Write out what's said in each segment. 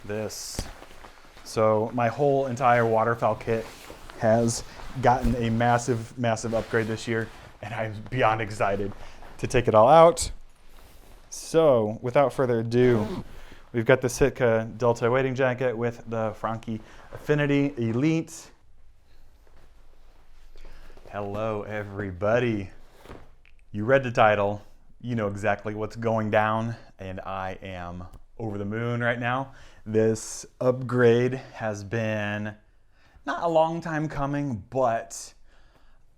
this. So my whole entire waterfowl kit has gotten a massive, massive upgrade this year, and I'm beyond excited to take it all out. So without further ado, we've got the Sitka Delta wading jacket with the Franke Affinity Elite. Hello everybody. You read the title, you know exactly what's going down, and I am over the moon right now. This upgrade has been not a long time coming, but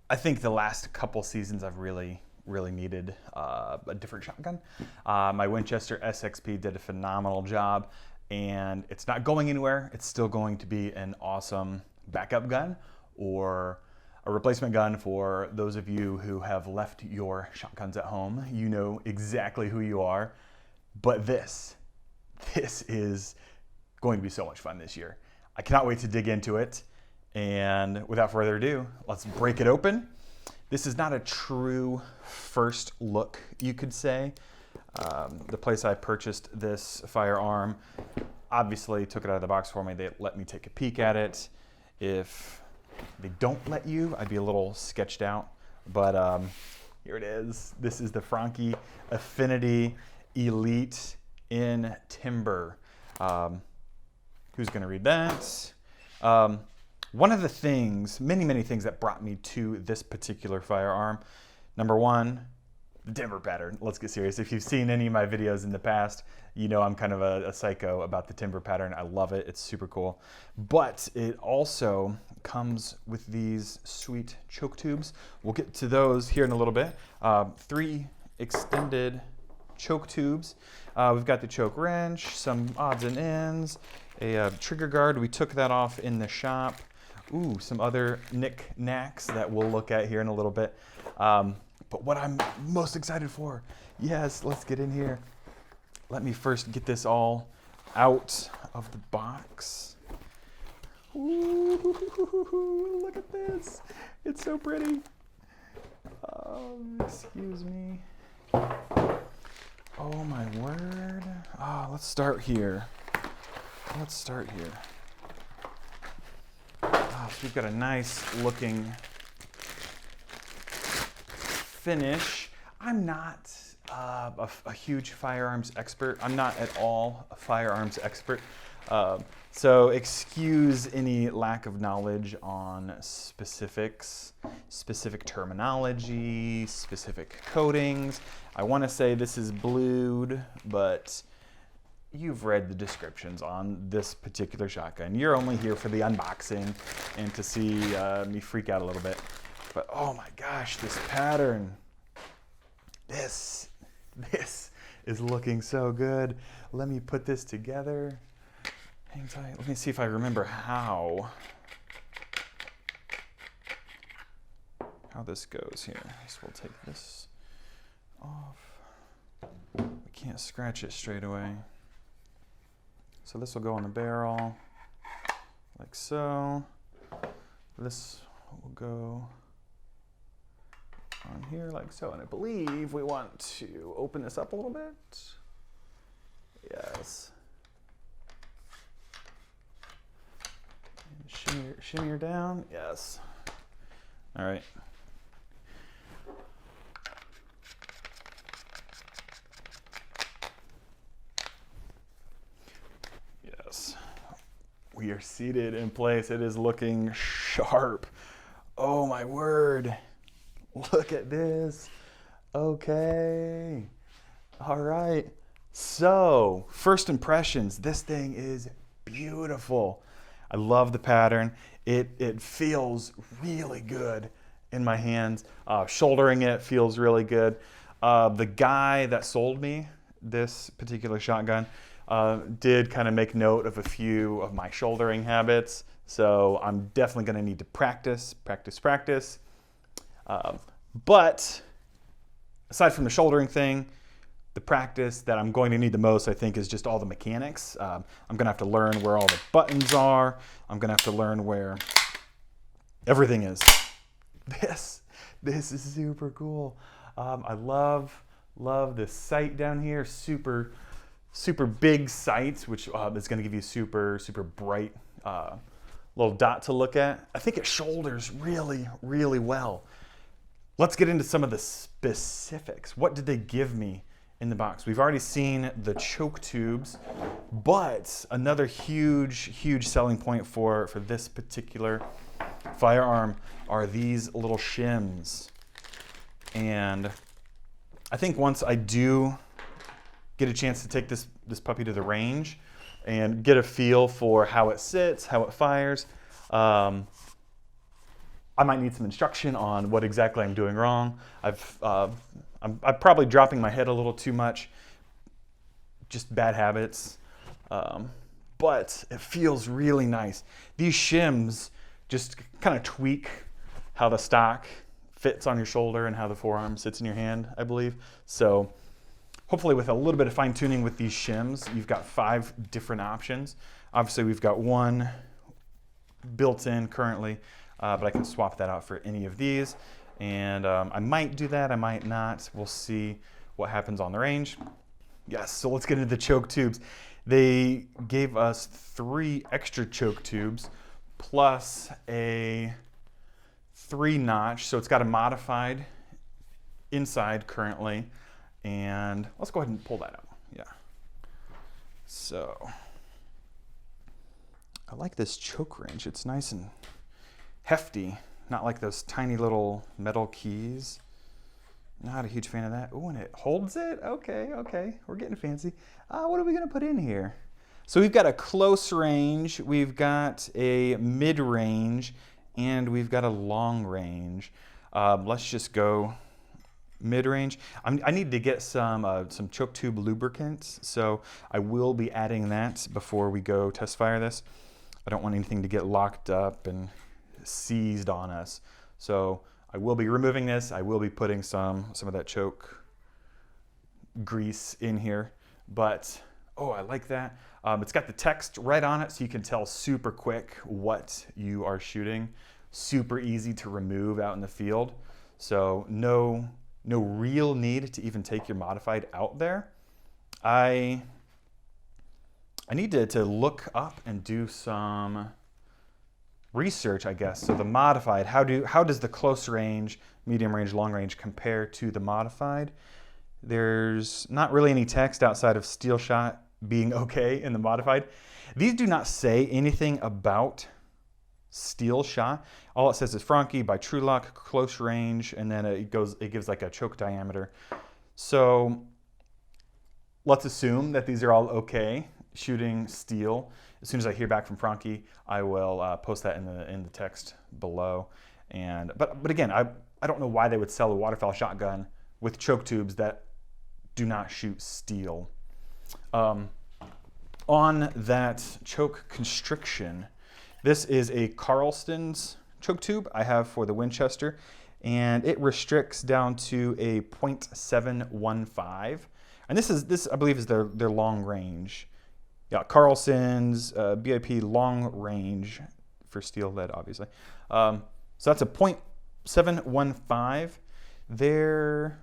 I think the last couple seasons I've really needed a different shotgun. My Winchester SXP did a phenomenal job, and it's not going anywhere. It's still going to be an awesome backup gun or a replacement gun for those of you who have left your shotguns at home. You know exactly who you are. But this is going to be so much fun this year. I cannot wait to dig into it. And without further ado, let's break it open. This is not a true first look, you could say. The place I purchased this firearm obviously took it out of the box for me. They let me take a peek at it. If they don't let you, I'd be a little sketched out. But here it is. This is the Franke Affinity Elite in timber. Who's going to read that? One of the things, many things that brought me to this particular firearm, number one, the timber pattern. Let's get serious. If you've seen any of my videos in the past, you know I'm kind of a psycho about the timber pattern. I love it. It's super cool. But it also comes with these sweet choke tubes. We'll get to those here in a little bit. 3 extended choke tubes. We've got the choke wrench, some odds and ends, a trigger guard. We took that off in the shop. Ooh, some other knick-knacks that we'll look at here in a little bit. But what I'm most excited for, yes, let's get in here. Let me first get this all out of the box. Ooh, look at this. It's so pretty. Excuse me. Oh my word. Let's start here. So we've got a nice looking finish. I'm not a huge firearms expert. I'm not at all a firearms expert. So excuse any lack of knowledge on specifics, specific terminology, specific coatings. I want to say this is blued, but you've read the descriptions on this particular shotgun. You're only here for the unboxing and to see me freak out a little bit. But oh my gosh, this pattern. This is looking so good. Let me put this together. Hang tight. Let me see if I remember how this goes here. So we'll take this off. We can't scratch it straight away. So this will go on the barrel like so. This will go on here like so. And I believe we want to open this up a little bit. Yes. And shimmy her down. Yes. All right. Yes. We are seated in place. It is looking sharp. Oh my word. Look at this. Okay. All right. So, first impressions. This thing is beautiful. I love the pattern. It feels really good in my hands. Shouldering it feels really good. The guy that sold me this particular shotgun did kind of make note of a few of my shouldering habits. So I'm definitely going to need to practice. But aside from the shouldering thing, the practice that I'm going to need the most, I think, is just all the mechanics. I'm going to have to learn where all the buttons are. I'm going to have to learn where everything is. This is super cool. I love this sight down here. Super super big sights, which is going to give you super, super bright little dot to look at. I think it shoulders really, really well. Let's get into some of the specifics. What did they give me in the box? We've already seen the choke tubes, but another huge, huge selling point for this particular firearm are these little shims. And I think once I do get a chance to take this puppy to the range and get a feel for how it sits, how it fires, I might need some instruction on what exactly I'm doing wrong. I'm probably dropping my head a little too much, just bad habits, but it feels really nice. These shims just kind of tweak how the stock fits on your shoulder and how the forearm sits in your hand, I believe. So hopefully with a little bit of fine tuning with these shims, you've got 5 different options. Obviously we've got one built in currently, but I can swap that out for any of these. And I might do that, I might not. We'll see what happens on the range. Yes, so let's get into the choke tubes. They gave us 3 extra choke tubes plus a 3-notch. So it's got a modified inside currently. And let's go ahead and pull that out. Yeah. So I like this choke wrench. It's nice and hefty, not like those tiny little metal keys. Not a huge fan of that. Oh, and it holds it? Okay, we're getting fancy. What are we gonna put in here? So we've got a close range, we've got a mid-range, and we've got a long range. Let's just go mid-range. I need to get some choke tube lubricants, so I will be adding that before we go test fire this. I don't want anything to get locked up and seized on us. So I will be removing this. I will be putting some of that choke grease in here, but oh, I like that. It's got the text right on it so you can tell super quick what you are shooting. Super easy to remove out in the field. So no real need to even take your modified out there. I need to look up and do some research, I guess. So the modified, how does the close range, medium range, long range compare to the modified? There's not really any text outside of steel shot being okay in the modified. These do not say anything about steel shot. All it says is Franchi by Trulock, close range, and then it gives like a choke diameter. So let's assume that these are all okay shooting steel. As soon as I hear back from Franchi, I will post that in the text below. But again, I don't know why they would sell a waterfowl shotgun with choke tubes that do not shoot steel. On that choke constriction, this is a Carlson's choke tube I have for the Winchester, and it restricts down to a 0.715. And this I believe is their long range. Yeah, Carlson's BIP long range for steel lead, obviously. So that's a 0.715.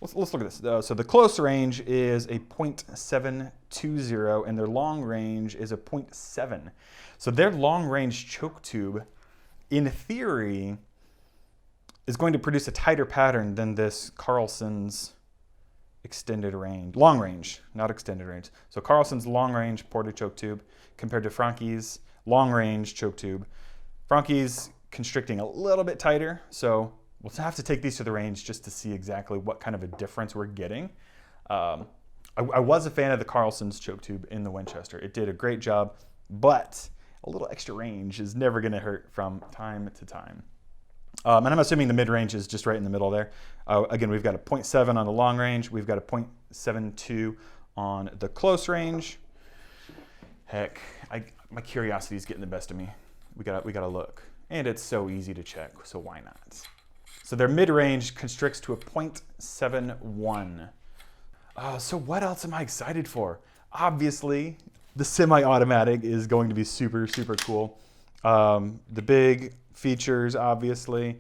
Let's look at this. So the close range is a 0.720, and their long range is a 0.7. So their long range choke tube, in theory, is going to produce a tighter pattern than this Carlson's extended range, long range, not extended range. So Carlson's long range ported choke tube compared to Franchi's long range choke tube. Franchi's constricting a little bit tighter, so we'll have to take these to the range just to see exactly what kind of a difference we're getting. I was a fan of the Carlson's choke tube in the Winchester. It did a great job, but a little extra range is never going to hurt from time to time. And I'm assuming the mid-range is just right in the middle there. Again, we've got a 0.7 on the long range. We've got a 0.72 on the close range. Heck, my curiosity is getting the best of me. We gotta look. And it's so easy to check, so why not? So their mid-range constricts to a 0.71. So what else am I excited for? Obviously, the semi-automatic is going to be super, super cool. The big features, obviously.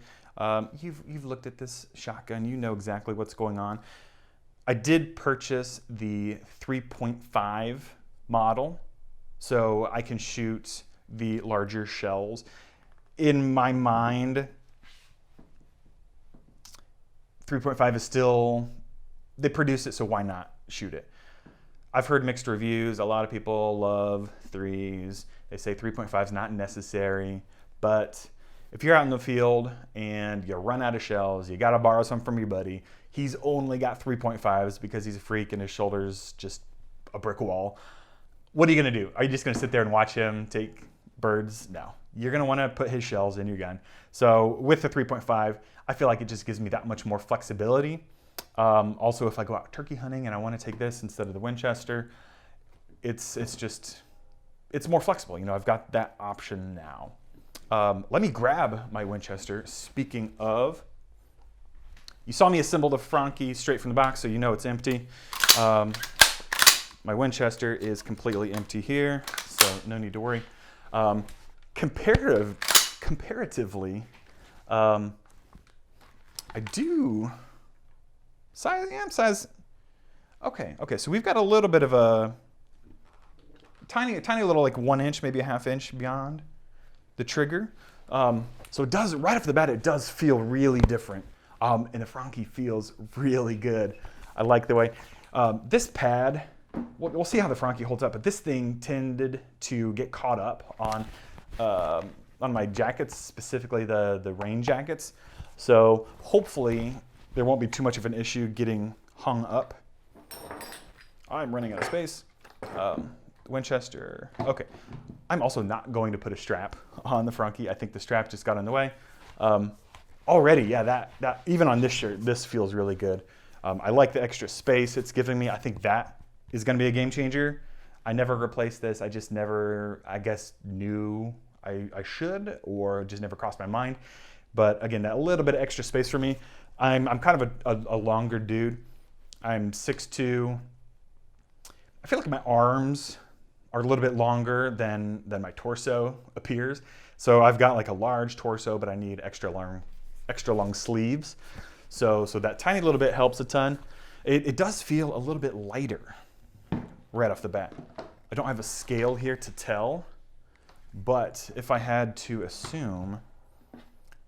You've looked at this shotgun. You know exactly what's going on. I did purchase the 3.5 model, so I can shoot the larger shells. In my mind, 3.5 is still, they produce it, so why not shoot it? I've heard mixed reviews. A lot of people love 3s. They say 3.5 is not necessary, but if you're out in the field and you run out of shells, you gotta borrow some from your buddy. He's only got 3.5s because he's a freak and his shoulder's just a brick wall. What are you gonna do? Are you just gonna sit there and watch him take birds? No. You're gonna wanna put his shells in your gun. So with the 3.5, I feel like it just gives me that much more flexibility. Also, if I go out turkey hunting and I wanna take this instead of the Winchester, it's more flexible. You know, I've got that option now. Let me grab my Winchester. Speaking of, you saw me assemble the Franchi straight from the box, so you know it's empty. My Winchester is completely empty here, so no need to worry. Comparatively, I do size. Okay, so we've got a little bit of a tiny little, like 1 inch, maybe a ½ inch beyond the trigger. So it does, right off the bat, it does feel really different. And the Franchi feels really good. I like the way, this pad, we'll see how the Franchi holds up, but this thing tended to get caught up on my jackets, specifically the rain jackets. So hopefully there won't be too much of an issue getting hung up. I'm running out of space. Winchester, okay. I'm also not going to put a strap on the Franchi. I think the strap just got in the way. Already, yeah, that even on this shirt, this feels really good. I like the extra space it's giving me. I think that is gonna be a game changer. I never replaced this. I just never, I guess, knew I should, or just never crossed my mind. But again, that little bit of extra space for me. I'm kind of a longer dude. I'm 6'2". I feel like my arms are a little bit longer than my torso appears. So I've got like a large torso, but I need extra long sleeves. So that tiny little bit helps a ton. It does feel a little bit lighter right off the bat. I don't have a scale here to tell, but if I had to assume,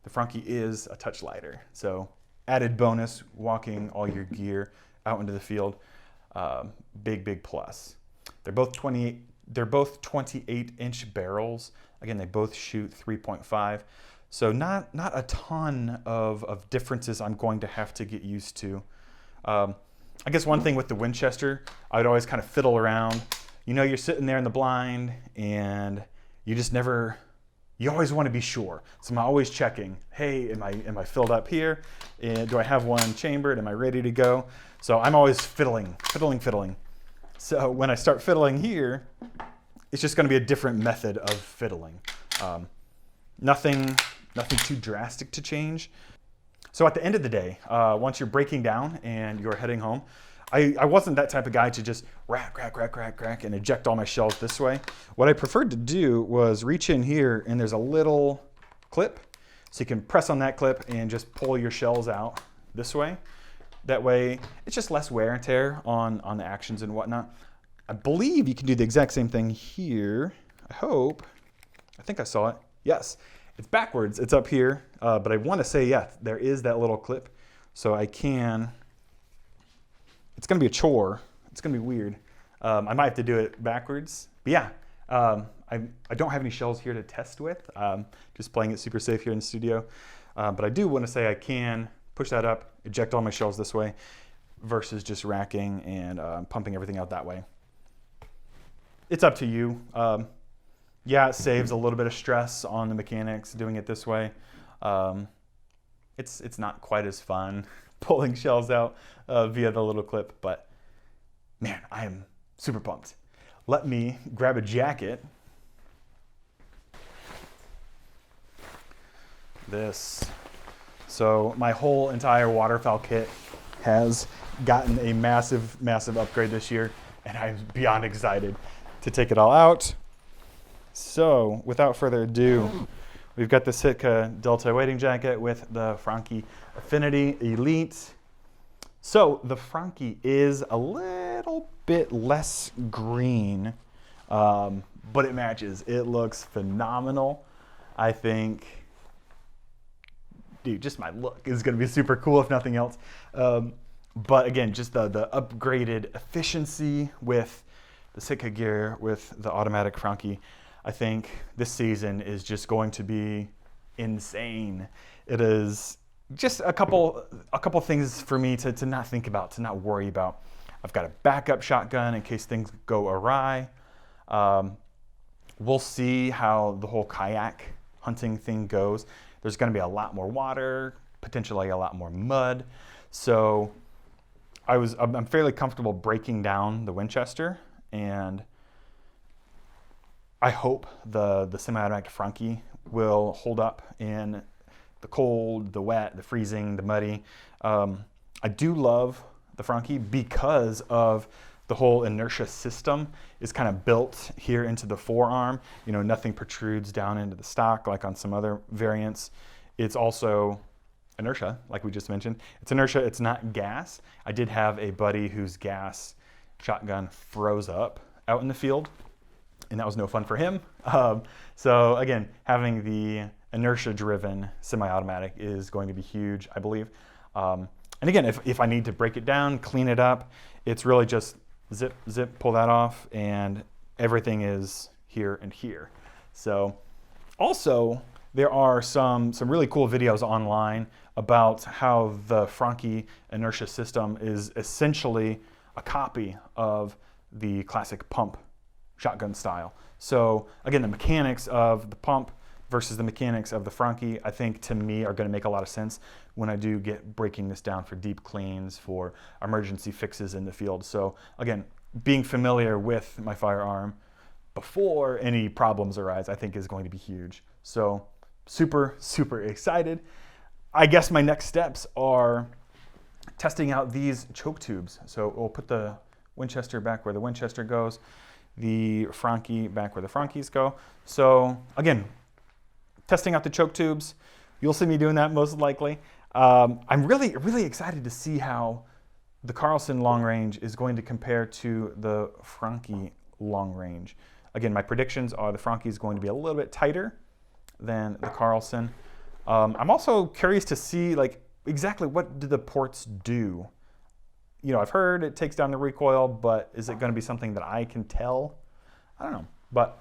the Franchi is a touch lighter. So added bonus, walking all your gear out into the field, big plus. They're both 28-inch barrels. Again, they both shoot 3.5. So not a ton of differences I'm going to have to get used to. I guess one thing with the Winchester, I would always kind of fiddle around. You know, you're sitting there in the blind and you always want to be sure. So I'm always checking, hey, am I filled up here? And do I have one chambered? Am I ready to go? So I'm always fiddling. So when I start fiddling here, it's just going to be a different method of fiddling. Nothing too drastic to change. So at the end of the day, once you're breaking down and you're heading home, I wasn't that type of guy to just rack and eject all my shells this way. What I preferred to do was reach in here and there's a little clip. So you can press on that clip and just pull your shells out this way. That way, it's just less wear and tear on the actions and whatnot. I believe you can do the exact same thing here. I think I saw it. Yes, it's backwards, it's up here. But I want to say, yeah, there is that little clip. So I can, it's gonna be a chore. It's gonna be weird. I might have to do it backwards. But yeah, I don't have any shells here to test with. Just playing it super safe here in the studio. But I do want to say I can push that up, eject all my shells this way, versus just racking and pumping everything out that way. It's up to you. Yeah, it saves a little bit of stress on the mechanics doing it this way. It's not quite as fun pulling shells out via the little clip, but man, I am super pumped. Let me grab a jacket. So my whole entire waterfowl kit has gotten a massive upgrade this year, and I'm beyond excited to take it all out. So without further ado, we've got the Sitka Delta wading jacket with the Franchi Affinity Elite. So the Frankie is a little bit less green, but it matches. It looks phenomenal. I think, dude, just my look is going to be super cool if nothing else. But again, just the upgraded efficiency with the Sitka gear, with the automatic Frankie, I think this season is just going to be insane. It is just a couple things for me to not think about, to not worry about. I've got a backup shotgun in case things go awry. We'll see how the whole kayak hunting thing goes. There's going to be a lot more water, potentially a lot more mud. So I'm fairly comfortable breaking down the Winchester, and I hope the semi-automatic Frankie will hold up in the cold, the wet, the freezing, the muddy. I do love the Frankie because of the whole inertia system is kind of built here into the forearm. You know, nothing protrudes down into the stock like on some other variants. It's also inertia, like we just mentioned. It's inertia, it's not gas. I did have a buddy whose gas shotgun froze up out in the field, and that was no fun for him. So again, having the inertia-driven semi-automatic is going to be huge, I believe. And again, if I need to break it down, clean it up, it's really just zip, zip, pull that off, and everything is here and here. So also, there are some really cool videos online about how the Frankie inertia system is essentially a copy of the classic pump shotgun style. So again, the mechanics of the pump versus the mechanics of the Frankie, I think to me are going to make a lot of sense when I do get breaking this down for deep cleans, for emergency fixes in the field. So again, being familiar with my firearm before any problems arise, I think is going to be huge. So super, super excited. I guess my next steps are testing out these choke tubes. So we'll put the Winchester back where the Winchester goes, the Frankie back where the Frankies go. So again, testing out the choke tubes. You'll see me doing that most likely. I'm really, really excited to see how the Carlson long range is going to compare to the Frankie long range. Again, my predictions are the Frankie is going to be a little bit tighter than the Carlson. I'm also curious to see like exactly what do the ports do. You know, I've heard it takes down the recoil, but is it going to be something that I can tell? I don't know, but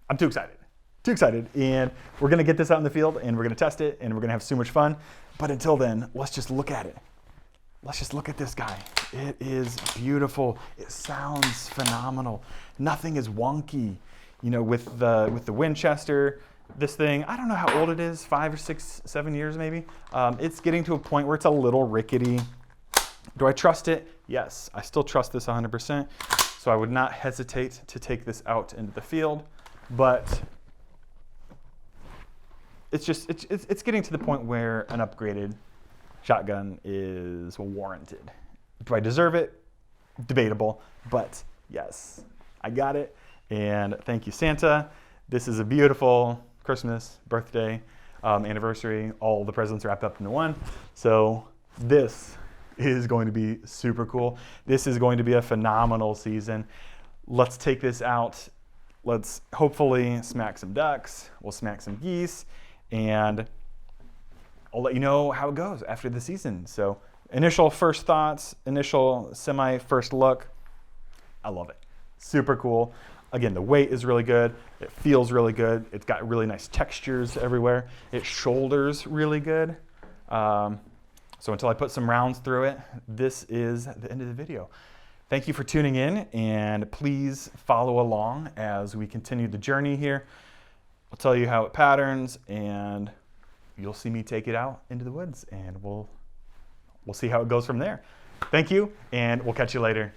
I'm too excited. Too excited, and we're gonna get this out in the field, and we're gonna test it, and we're gonna have so much fun. But until then, let's just look at it. Let's just look at this guy. It is beautiful. It sounds phenomenal. Nothing is wonky. You know, with the Winchester, this thing, I don't know how old it is, 5 or 6, 7 years maybe. It's getting to a point where it's a little rickety. Do I trust it? Yes, I still trust this 100%. So I would not hesitate to take this out into the field, but it's getting to the point where an upgraded shotgun is warranted. Do I deserve it? Debatable, but yes, I got it. And thank you, Santa. This is a beautiful Christmas, birthday, anniversary, all the presents wrapped up into one. So this is going to be super cool. This is going to be a phenomenal season. Let's take this out. Let's hopefully smack some ducks. We'll smack some geese, and I'll let you know how it goes after the season. So initial first thoughts, initial semi-first look, I love it. Super cool. Again, the weight is really good. It feels really good. It's got really nice textures everywhere. It shoulders really good. So until I put some rounds through it, this is the end of the video. Thank you for tuning in, and please follow along as we continue the journey here. I'll tell you how it patterns, and you'll see me take it out into the woods, and we'll see how it goes from there. Thank you, and we'll catch you later.